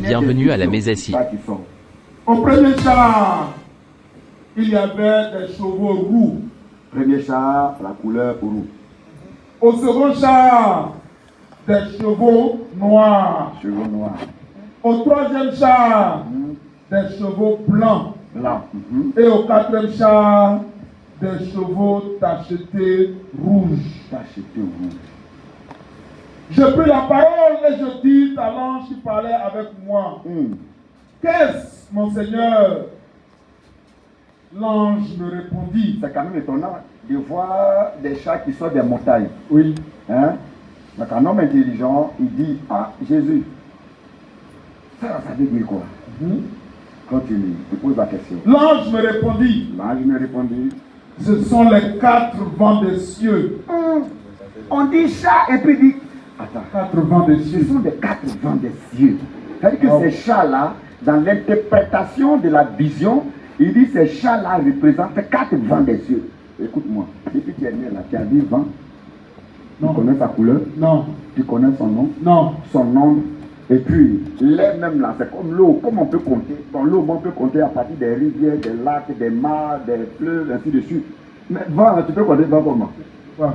Bienvenue à la Mésassie. Au premier char, il y avait des chevaux roux. Premier char, la couleur roux. Au second char, des chevaux noirs. Chevaux noirs. Au troisième char, des chevaux blancs. Blanc. Et au quatrième char, des chevaux tachetés rouges. Tachetés rouges. Je pris la parole et je dis à l'ange qui parlait avec moi. Qu'est-ce, mon Seigneur? L'ange me répondit. C'est quand même étonnant de voir des chats qui sortent des montagnes. Oui. Hein? Donc un homme intelligent, il dit, ah, Jésus, ça veut dire quoi? Continue, je pose la question. L'ange me répondit. L'ange me répondit. Ce sont les 4 vents des cieux. On dit chat et puis dit, attends, 4 vents des ce cieux. sont des 4 vents des cieux. C'est-à-dire que ces chats-là, dans l'interprétation de la vision, il dit ces chats-là représentent 4 vents des cieux. Écoute-moi, depuis que tu es né là, tu as vu vent? Non. Tu connais sa couleur? Non. Tu connais son nom? Non. Son nom. Et puis, l'air même là, c'est comme l'eau. Comme on peut compter? Dans l'eau, on peut compter à partir des rivières, des lacs, des mares, des fleuves, ainsi de suite. Mais vent, tu peux compter vent comment? Ouais.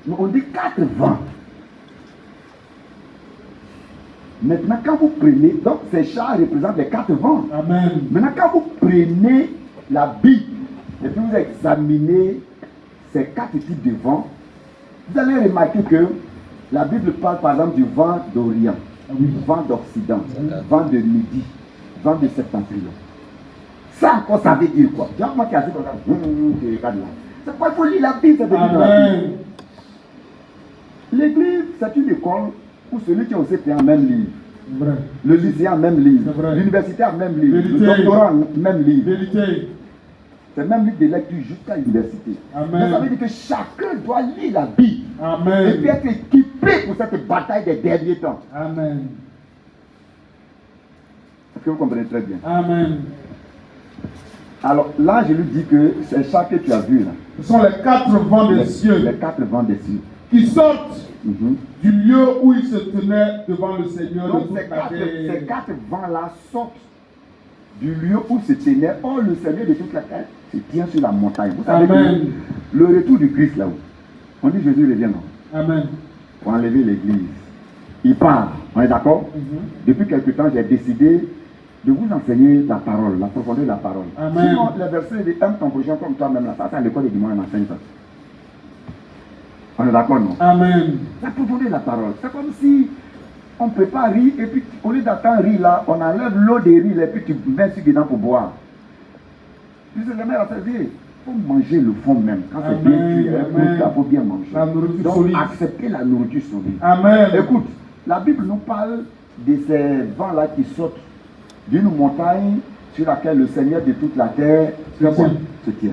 Mais on dit 4 vents. Maintenant, quand vous prenez, donc ces chats représentent les 4 vents. Amen. Maintenant, quand vous prenez la Bible et puis vous examinez ces 4 types de vents, vous allez remarquer que la Bible parle par exemple du vent d'Orient, vent d'Occident, vent de Midi, vent de Septentrion. Ça encore, ça veut dire quoi? Tu vois, moi qui ai assis comme ça, tu regardes là. C'est pourquoi il faut lire la Bible, ça veut dire la Bible. L'église, c'est une école où celui qui a osé faire un même livre. Vrai. Le lycée a même livre. C'est vrai. L'université a même livre. Vérité. Le doctorat a même livre. Vérité. C'est même livre de lecture jusqu'à l'université. Amen. Donc ça veut dire que chacun doit lire la Bible. Amen. Et puis être équipé pour cette bataille des derniers temps. Amen. Est-ce que vous comprenez très bien? Amen. Alors là, je lui dis que c'est ça que tu as vu là. Ce sont les 4 vents des cieux Les 4 vents des cieux. qui sortent du lieu où il se tenait devant le Seigneur de Donc toute la terre. ces 4 vents-là sortent du lieu où se tenait. Oh, le Seigneur de toute la terre se tient sur la montagne. Vous savez Amen. que le retour du Christ là-haut, on dit Jésus revient, non? Amen. Pour enlever l'église. Il part. On est d'accord? Depuis quelque temps, j'ai décidé de vous enseigner la parole, la profondeur de la parole. Amen. Sinon, les versets de aime ton prochain comme toi-même, là, ça, c'est à l'école de dimanche, on enseigne ça. On est d'accord, non? Amen. La profondeur de la parole. C'est comme si on prépare riz et puis au lieu d'attendre riz là, on enlève l'eau des riz et puis tu mets sur dedans pour boire. Puis c'est le même à se dire. Il faut manger le fond même. Quand c'est bien cuit, il faut bien manger. La nourriture Donc solide. accepter la nourriture solide. Amen. Écoute, la Bible nous parle de ces vents-là qui sortent d'une montagne sur laquelle le Seigneur de toute la terre se tient.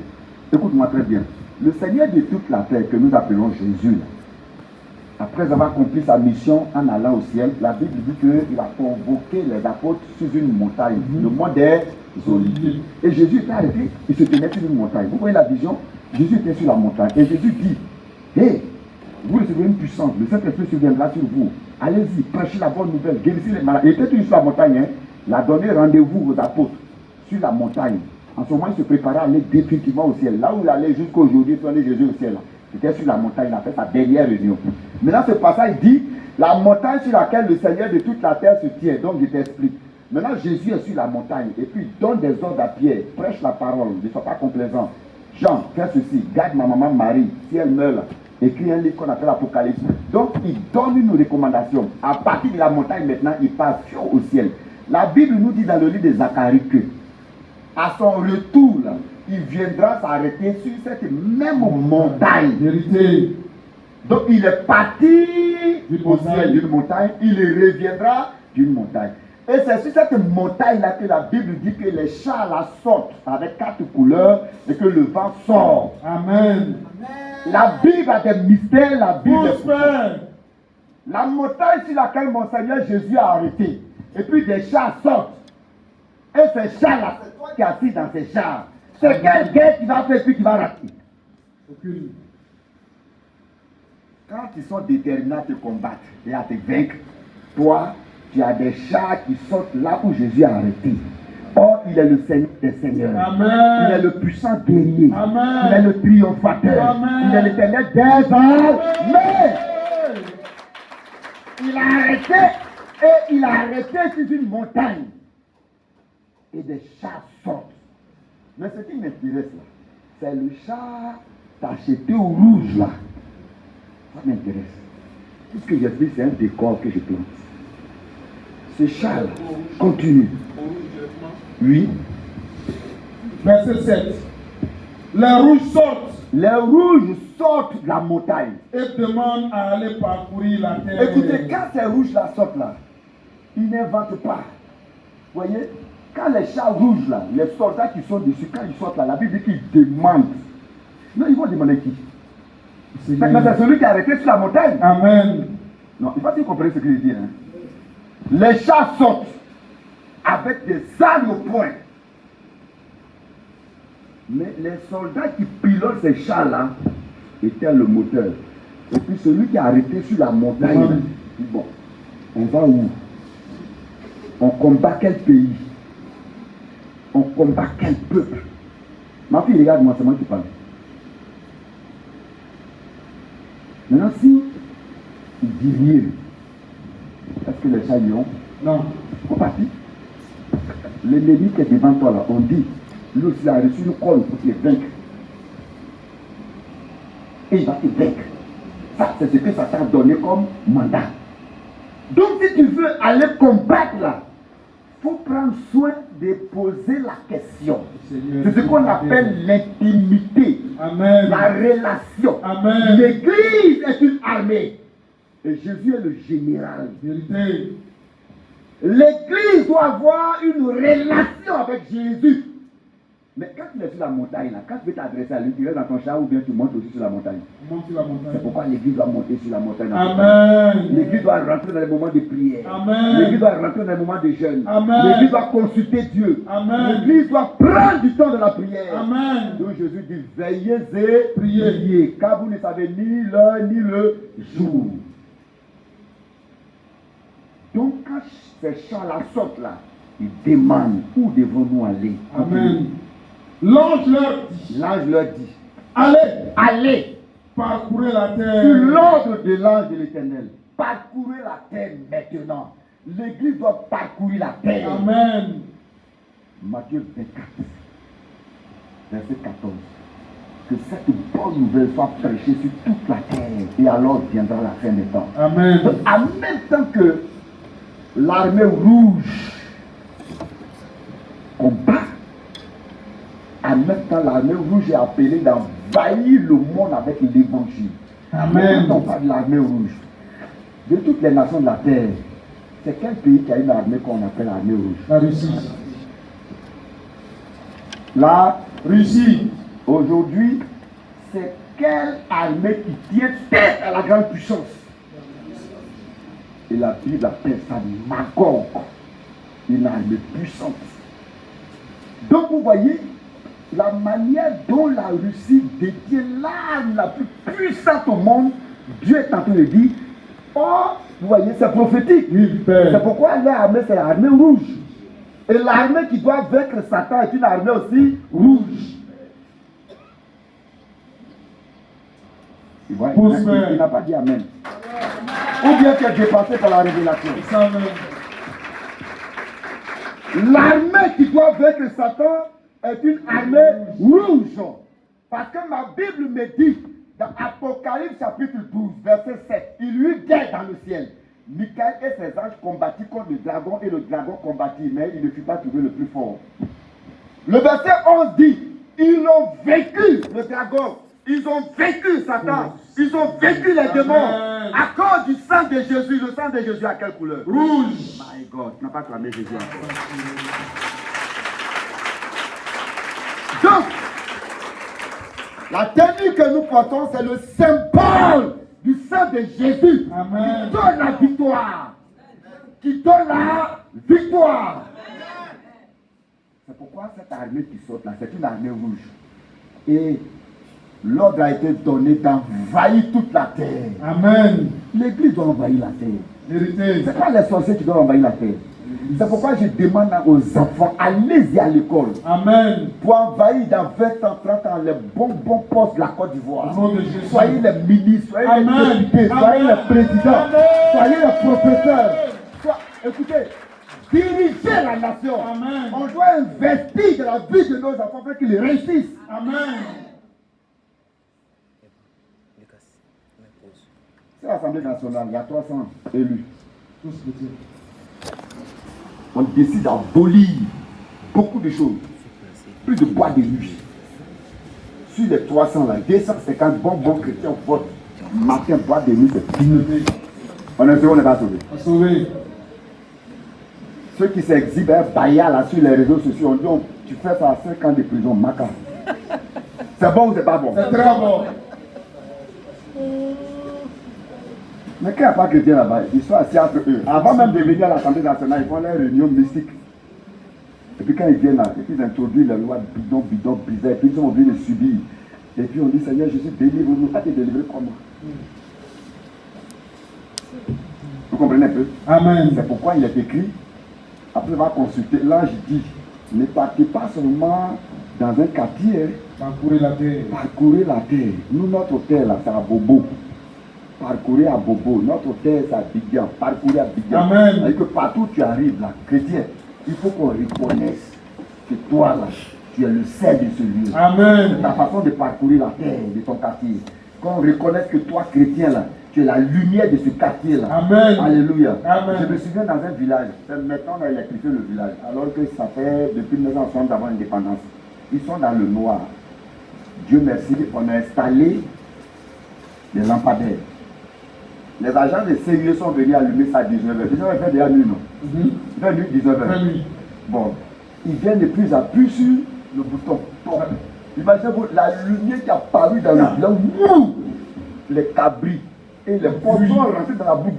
Écoute-moi très bien. Le Seigneur de toute la terre que nous appelons Jésus, après avoir accompli sa mission en allant au ciel, la Bible dit qu'il a convoqué les apôtres sur une montagne, le mont des Oliviers. Et Jésus était arrêté, il se tenait sur une montagne. Vous voyez la vision? Jésus était sur la montagne. Et Jésus dit, hé, vous recevrez une puissance, le Saint-Esprit se viendra sur vous. Allez-y, prêchez la bonne nouvelle, guérissez les malades. Il était toujours sur la montagne, hein. Il a donné rendez-vous aux apôtres sur la montagne. En ce moment, il se préparait à aller définitivement au ciel. Là où il allait jusqu'à aujourd'hui, il Jésus au ciel. C'était sur la montagne, il a fait sa dernière réunion. Maintenant, ce passage dit, la montagne sur laquelle le Seigneur de toute la terre se tient. Donc, je t'explique. Maintenant, Jésus est sur la montagne et puis il donne des ordres à Pierre. Prêche la parole, ne sois pas complaisant. Jean, fais ceci, garde ma maman Marie, si elle meurt, écris un livre qu'on appelle Apocalypse. Donc, il donne une recommandation. À partir de la montagne, maintenant, il part au ciel. La Bible nous dit dans le livre de Zacharie que, à son retour, là, il viendra s'arrêter sur cette même montagne. Vérité. Donc il est parti au ciel d'une montagne, il reviendra d'une montagne. Et c'est sur cette montagne-là que la Bible dit que les chars là sortent avec 4 couleurs et que le vent sort. Amen. La Bible a des mystères, la Bible est... Père. La montagne sur laquelle mon Seigneur Jésus a arrêté. Et puis des chars sortent. Et ces chars-là, c'est toi qui es assis dans ces chars. C'est quelle guerre tu vas faire puis tu vas rater? Aucune. Quand ils sont déterminés à te combattre et à te vaincre, toi, tu as des chars qui sortent là où Jésus a arrêté. Or, il est le Seigneur des Seigneurs. Amen. Il est le puissant guerrier. Amen. Il est le triomphateur. Amen. Il est l'éternel des armées. Il a arrêté et il a arrêté sur une montagne. Et des chars sortent. Mais ce qui m'intéresse là, c'est le char tacheté au rouge là. Ça m'intéresse. Tout ce que j'explique, c'est un décor que je plante. Ce char là, continue. Oui. Verset 7. Les rouges sortent Les rouges sortent de la montagne. et demandent à aller parcourir la terre. Écoutez, quand ces rouges là sortent là, ils n'inventent pas. Vous voyez, quand les chars rouges là, les soldats qui sont dessus, quand ils sortent là, la Bible dit qu'ils demandent. Non, ils vont demander qui? Mais c'est celui qui a arrêté sur la montagne. Amen. Non, il faut que vous compreniez ce que je dis. Hein. Les chars sortent avec des armes au poing. Mais les soldats qui pilotent ces chars-là étaient le moteur. Et puis celui qui a arrêté sur la montagne, dit bon, on va où? On combat quel pays? On combat quel peuple? Ma fille, regarde-moi, c'est moi qui parle. Maintenant, si il dit rien, est-ce que les chars y ont? Non. On partit. L'ennemi qui est devant toi là, on dit, lui aussi il a reçu une colle pour te vaincre. Et il va te vaincre. Ça, c'est ce que ça t'a donné comme mandat. Donc, si tu veux aller combattre là, il faut prendre soin de poser la question. C'est ce qu'on appelle l'intimité. Amen. La relation. Amen. L'église est une armée. Et Jésus est le général. Vérité. L'église doit avoir une relation avec Jésus. Mais quand tu es sur la montagne, là, quand tu veux t'adresser à lui, tu restes dans ton char ou bien tu montes aussi sur la montagne. Monte sur la montagne. C'est pourquoi l'église doit monter sur la montagne. Amen. L'église doit rentrer dans les moments de prière. Amen. L'église doit rentrer dans les moments de jeûne. Amen. L'église doit consulter Dieu. Amen. L'église doit prendre du temps de la prière. Amen. Donc Jésus dit, veillez et priez, car vous ne savez ni l'heure ni le jour. Donc quand ces chants-là sortent là, ils demandent où devons-nous aller. Amen. L'ange leur dit, L'ange leur dit, allez, allez parcourez la terre. sur l'ordre de l'ange de l'Éternel. Parcourez la terre maintenant. L'église doit parcourir la terre. Amen. Matthieu 24, verset 14. Que cette bonne nouvelle soit prêchée sur toute la terre. Et alors viendra la fin des temps. Amen. Donc, en même temps que l'armée rouge combat, en même temps l'armée rouge est appelée d'envahir le monde avec l'évangile. Amen. Quand on parle de l'armée rouge, de toutes les nations de la terre, c'est quel pays qui a une armée qu'on appelle l'armée rouge? La Russie. La Russie. Aujourd'hui, c'est quelle armée qui tient tête à la grande puissance? Et la Bible appelle ça Magog, une armée puissante. Donc vous voyez la manière dont la Russie détient l'arme la plus puissante au monde. Dieu est en train de dire, oh, vous voyez, c'est prophétique. C'est pourquoi l'armée, c'est l'armée rouge. Et l'armée qui doit vaincre Satan est une armée aussi rouge. Il n'a pas dit Amen. Ou bien tu es dépassé par la révélation. L'armée qui doit vaincre Satan est une armée rouge. Parce que ma Bible me dit, dans Apocalypse chapitre 12, verset 7, il y eut guerre dans le ciel. Michael et ses anges combattirent contre le dragon et le dragon combattit, mais il ne fut pas trouvé le plus fort. Le verset 11 dit, ils ont vaincu le dragon. Ils ont vaincu Satan. Ils ont vaincu les démons. À cause du sang de Jésus. Le sang de Jésus à quelle couleur? Rouge. My God, tu n'as pas clamé Jésus encore. Donc, la tenue que nous portons, c'est le symbole du sang de Jésus. Amen. Qui donne la victoire. Qui donne la victoire. C'est pourquoi cette armée qui saute là, c'est une armée rouge. Et l'ordre a été donné d'envahir toute la terre. Amen. L'église doit envahir la terre. L'hérité. C'est pas les sorciers qui doivent envahir la terre. C'est pourquoi je demande aux enfants, allez-y à l'école. Amen. Pour envahir dans 20 ans, 30 ans les bons postes de la Côte d'Ivoire. Au nom de Jésus. Soyez les ministres, soyez Amen. les députés, soyez Amen. les présidents, Amen. soyez les professeurs. Écoutez, dirigez la nation. Amen. On doit investir dans la vie de nos enfants pour qu'ils réussissent. Amen. C'est l'Assemblée nationale, il y a 300 élus. Tous les dieux. On décide d'abolir beaucoup de choses. Plus de bois de nuit. Sur les 300 là, 250 bons chrétiens votent. Matin, bois de nuit, c'est fini. On est sûr, on n'est pas sauvé. Sauvé. Ceux qui s'exhibent, baïa là sur les réseaux sociaux, on dit oh, tu fais ça à 5 ans de prison, maca. C'est bon ou c'est pas bon? C'est très bon. Mais quand il n'y a pas de chrétiens là-bas, ils sont assis entre eux. Avant même de venir à l'Assemblée nationale, ils font leurs réunions mystiques. Et puis quand ils viennent là, et puis ils introduisent les lois bizarres, et puis ils sont obligés de subir. Et puis on dit Seigneur Jésus, délivre-nous. Ah, t'es délivré comment? Vous comprenez un peu? Amen. C'est pourquoi il est écrit, après on va consulter, l'ange dit, ne partez pas seulement dans un quartier, Parcourez la terre. parcourez la terre. Nous, notre terre là, c'est à Bobo. Parcourez à Bobo. Notre terre, c'est à Abidjan. Parcourez à Abidjan. Amen. C'est-à-dire que partout où tu arrives là, chrétien, il faut qu'on reconnaisse que toi là, tu es le sel de ce lieu. Amen. C'est ta façon de parcourir la terre de ton quartier. Qu'on reconnaisse que toi, chrétien là, tu es la lumière de ce quartier là. Amen. Alléluia. Amen. Je me souviens dans un village, maintenant on a électrifié le village, alors que ça fait depuis 1960 avant l'indépendance. Ils sont dans le noir. Dieu merci, on a installé des lampadaires. Les agents de sérieux sont venus allumer ça à 19h. 19h fait déjà nuit, non? 20h, 19h. Bon, ils viennent de plus en plus sur le bouton. Bon. Imaginez-vous la lumière qui a paru dans le village. Les cabris et les porcs sont rentrés dans la boucle.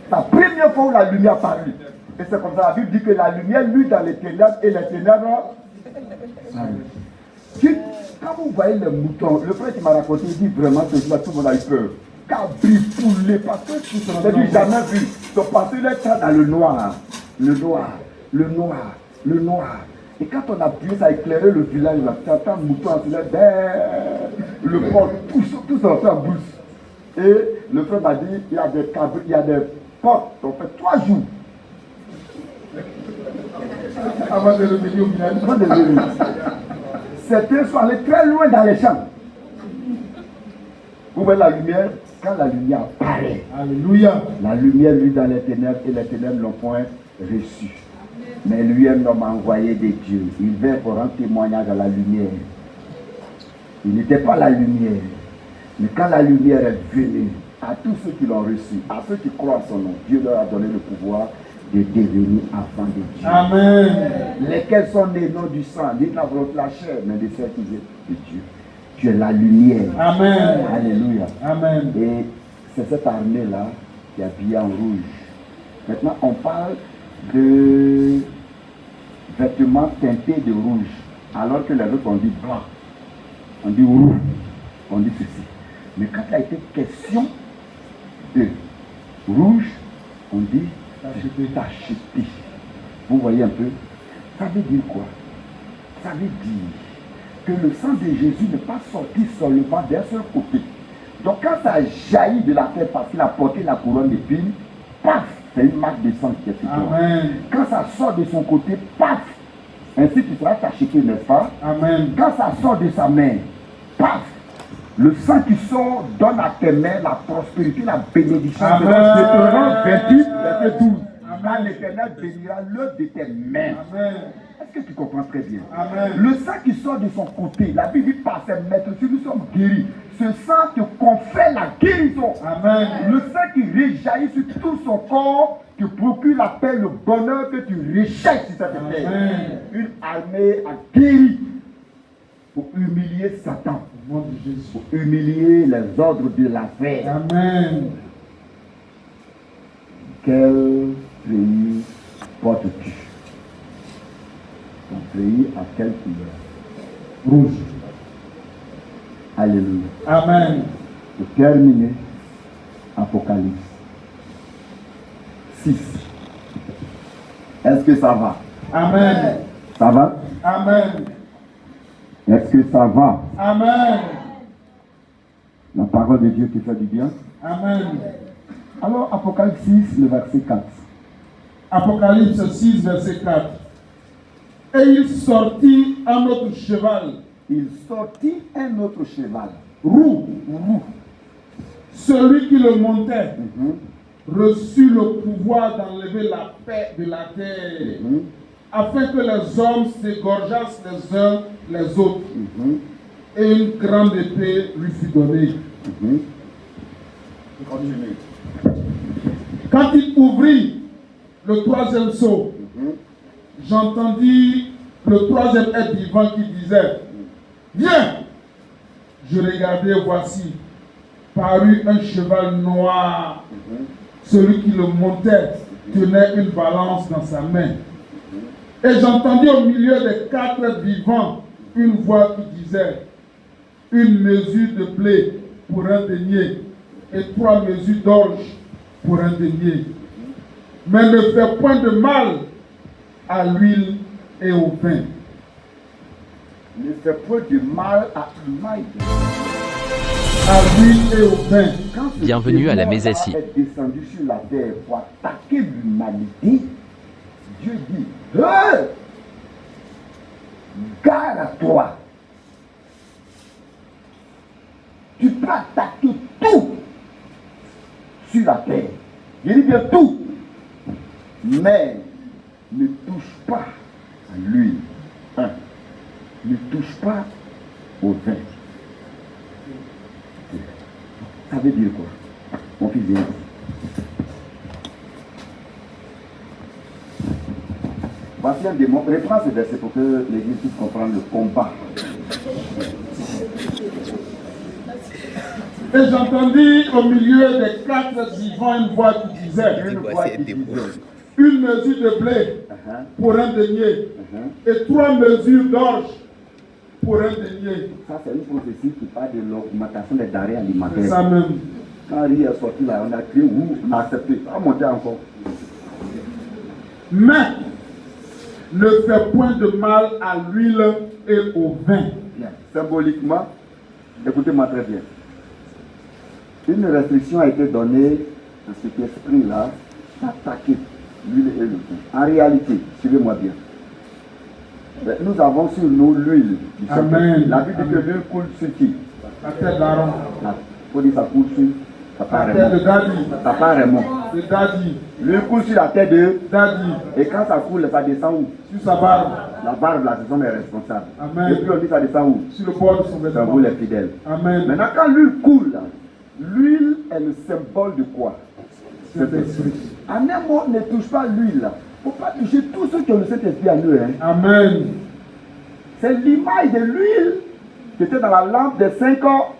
C'est la première fois où la lumière a paru. Et c'est comme ça la Bible dit que la lumière luit dans les ténèbres et les ténèbres. Quand vous voyez les moutons, le frère qui m'a raconté, il dit vraiment que tout le monde a eu peur. Cabri, poulet, parce que je n'ai jamais vu. Donc parce qu'il est dans le noir. Le noir, le noir, le noir. Et quand on a appuyé, ça a éclairé le village, là, tu entends le mouton en silence, le porc, tout ça fait en bourse. Et le frère m'a dit, il y a des cabris, il y a des porcs, on fait 3 jours. Avant de revenir au village. Avant de revenir. Certains sont allés très loin dans les champs. Vous voyez la lumière, quand la lumière apparaît, Alléluia. la lumière lui dans les ténèbres et les ténèbres ne l'ont point reçu. Mais lui est un homme envoyé de Dieu. Il vint pour rendre témoignage à la lumière. Il n'était pas la lumière. Mais quand la lumière est venue, à tous ceux qui l'ont reçu, à ceux qui croient en son nom, Dieu leur a donné le pouvoir de devenir enfants de Dieu. Amen. Lesquels sont nés non du sang, ni de la volonté de la chair, mais de celle qui vient de Dieu. Tu es la lumière. Amen. Alléluia. Amen. Et c'est cette armée-là qui est habillée en rouge. Maintenant, on parle de vêtements teintés de rouge, alors que les autres on dit blanc, on dit rouge, on dit ceci. Mais quand il a été question de rouge, on dit tacheté. Vous voyez un peu? Ça veut dire quoi? Ça veut dire que le sang de Jésus n'est pas sorti seulement d'un seul côté. Donc quand ça jaillit de la terre parce qu'il a porté la couronne d'épines, paf, c'est une marque de sang qui est sur toi. Amen. Quand ça sort de son côté, paf, ainsi tu seras tacheté, n'est-ce pas? Amen. Quand ça sort de sa main, paf, le sang qui sort donne à tes mains la prospérité, la bénédiction. Amen. Deutéronome 28, verset 12. Quand l'Éternel bénira l'œuvre de tes mains. Amen. Est-ce que tu comprends très bien? Amen. Le sang qui sort de son côté, la Bible dit par ses maîtres, si nous sommes guéris, ce sang te confère la guérison. Amen. Le sang qui réjaillit sur tout son corps te procure la paix, le bonheur que tu rejettes sur cette terre. Amen. Une armée a guéri pour humilier Satan, Au nom de Jésus. pour humilier les ordres de la paix. Amen. Quel pays portes-tu? Ton pays à quelle couleur? Rouge. Alléluia. Amen. Pour terminer, Apocalypse 6. Est-ce que ça va? Amen. Ça va? Amen. Est-ce que ça va? Amen. La parole de Dieu qui fait du bien. Amen. Alors, Apocalypse 6, le verset 4. Apocalypse 6, verset 4. Et il sortit un autre cheval, Il sortit un autre cheval. roux. Celui qui le montait reçut le pouvoir d'enlever la paix de la terre, afin que les hommes s'égorgeassent les uns les autres. Et une grande épée lui fut donnée. Continue. Quand il ouvrit le troisième sceau, j'entendis le troisième être vivant qui disait: Viens! Je regardai, voici, parut un cheval noir. Celui qui le montait tenait une balance dans sa main. Et j'entendis au milieu des 4 êtres vivants une voix qui disait: une mesure de blé pour un denier et 3 mesures d'orge pour un denier. Mais ne fais point de mal à l'huile et au vin. Ne fais point de mal à l'huile. À l'huile et au vin. Quand ce Bienvenue à la démon Mésassie. est descendu sur la terre pour attaquer l'humanité, Dieu dit: hey! Garde à toi. Tu peux attaquer tout sur la terre. Je dis bien tout. Mais ne touche pas à l'huile. Ne touche pas au vin. Ça veut dire quoi? Mon fils vient. Voici un démon. Reprends ce verset pour que l'Église puisse comprendre le combat. Et j'entendis au milieu des 4 vivants une voix qui disait: une mesure de blé pour un denier et 3 mesures d'orge pour un denier. Ça, c'est une prophétie qui parle de l'augmentation des denrées C'est alimentaires. ça même. Quand Henri est sorti là, on a crié: ouh, on a accepté. Ça va monter encore. Mais ne fais point de mal à l'huile et au vin. Bien. Symboliquement, écoutez-moi très bien. Une restriction a été donnée à cet esprit-là d'attaquer l'huile et le vin. En réalité, suivez-moi bien. Nous avons sur nous l'huile du Amen. La Bible dit que Amen. l'huile coule sur qui? La tête d'Aaron, Il faut dire ça coule sur Papa la tête de Raymond. Daddy, Papa Raymond. de Daddy, L'huile coule sur la tête de. Daddy, Et quand ça coule, ça descend où? sur sa barbe, La barbe là, ce sont les responsables. Amen. Et puis on dit ça descend où? sur le bord de son C'est vêtement. vous les fidèles. Amen. Maintenant, quand l'huile coule, là, l'huile est le symbole de quoi? Saint-Esprit. En un mot, ne touche pas l'huile. Il ne faut pas toucher tous ceux qui ont le Saint-Esprit en eux. Hein. Amen. C'est l'image de l'huile qui était dans la lampe des 5 ans.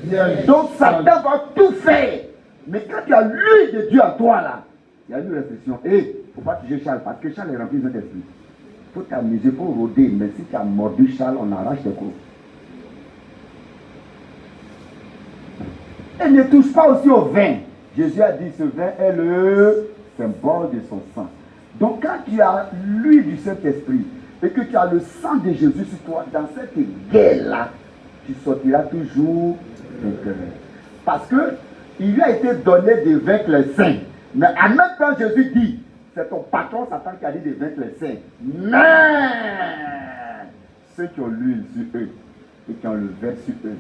Vierge. Donc Satan va tout faire. Mais quand tu as l'huile de Dieu en toi, là, il y a une restriction. Et il ne faut pas toucher Charles, parce que Charles est rempli de Saint-Esprit. Il faut t'amuser, il faut rôder. Mais si tu as mordu Charles, on arrache tes crocs. Et ne touche pas aussi au vin. Jésus a dit: ce vin est le symbole de son sang. Donc quand tu as l'huile du Saint-Esprit et que tu as le sang de Jésus sur toi, dans cette guerre-là, tu sortiras toujours vainqueur. Parce que il lui a été donné de vaincre les saints. Mais en même temps, Jésus dit: c'est ton patron Satan qui a dit de vaincre les saints. Mais ceux qui ont l'huile sur eux et qui ont le vin sur eux,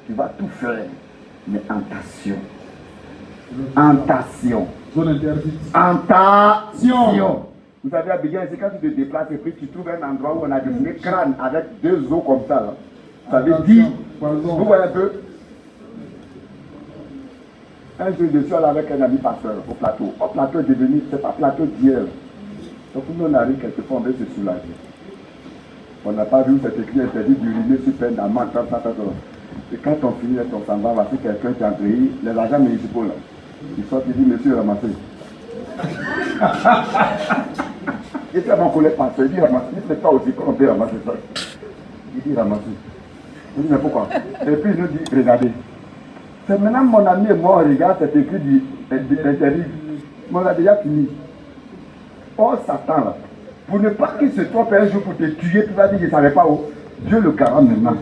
tu vas tout faire. Mais en passion. En passion. Zone interdite. En passion. Vous savez, à Bidjan, c'est quand tu te déplaces et puis tu trouves un endroit où on a des crânes avec 2 os comme ça. Là. Ça veut dire, vous voyez un peu. Un jour, je suis allé avec un ami pasteur au plateau. Au plateau est devenu, c'est pas plateau d'hier. Donc, nous, on arrive quelquefois, on veut se soulager. On n'a pas vu cet écrit interdit d'uriner sur peine d'amende, ça. Et quand on finit, on s'en va, voici quelqu'un qui a entrepris les agents municipaux là. Ils sortent, ils disent: monsieur, ramassez. Et puis à mon collègue pasteur, il dit: ramassez. Il dit: mais toi aussi, comment on peut ramasser ça? Il dit: ramassez. Il dit: mais pourquoi? Et puis il nous dit: regardez, C'est maintenant mon ami et moi, on regarde, c'est écrit interdit. Mais on a déjà fini. Oh Satan là, pour ne pas qu'il se trompe un jour pour te tuer, tu vas dire je ne savais pas où. Dieu le garant maintenant.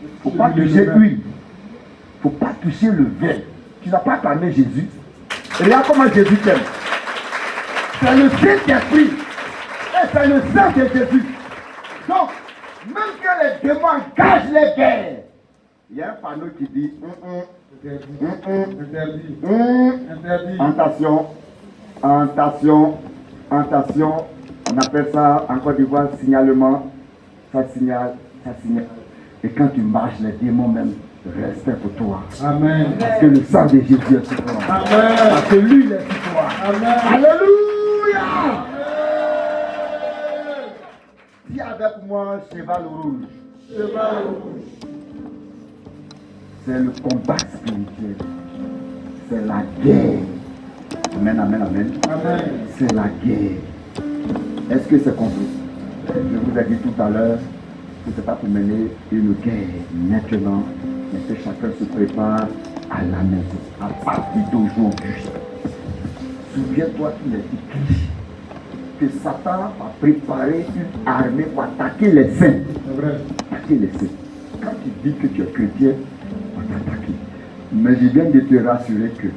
Il ne faut pas toucher l'huile. Il ne faut pas toucher le vin. Tu n'as pas parlé Jésus. Regarde comment Jésus t'aime. C'est le Saint-Esprit. Et c'est le sang de Jésus. Donc, même que les démons engagent les guerres, il y a un panneau qui dit attention, attention, attention. On appelle ça en Côte d'Ivoire signalement. Ça signale, ça signale. Et quand tu marches, les démons même respect pour toi. Amen. Parce que le sang de Jésus est sur toi. Amen. Parce que lui, il est sur toi. Amen. Alléluia. Dis avec moi, cheval rouge. Cheval rouge. C'est le combat spirituel. C'est la guerre. Amen, amen, amen. Amen. C'est la guerre. Est-ce que c'est compris? Je vous ai dit tout à l'heure que ce n'est pas pour mener une guerre maintenant, mais que chacun se prépare à la maison. À partir d'aujourd'hui, souviens-toi qu'il est écrit que Satan a préparé une armée pour attaquer les saints. C'est vrai. Attaquer les saints. Quand tu dis que tu es chrétien, on t'attaque. Mais je viens de te rassurer que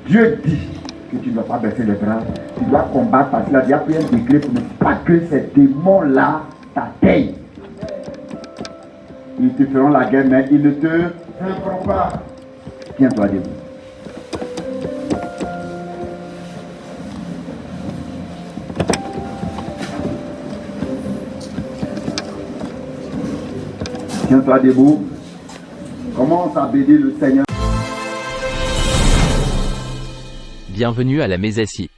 Dieu dit que tu ne dois pas baisser les bras, tu dois combattre parce qu'il a déjà pris un décret pour ne pas que ces démons-là t'atteignent. Ils te feront la guerre, mais ils ne te vaincront pas. Tiens-toi debout. Tiens-toi debout. Commence à bénir le Seigneur. Bienvenue à la Mésassie.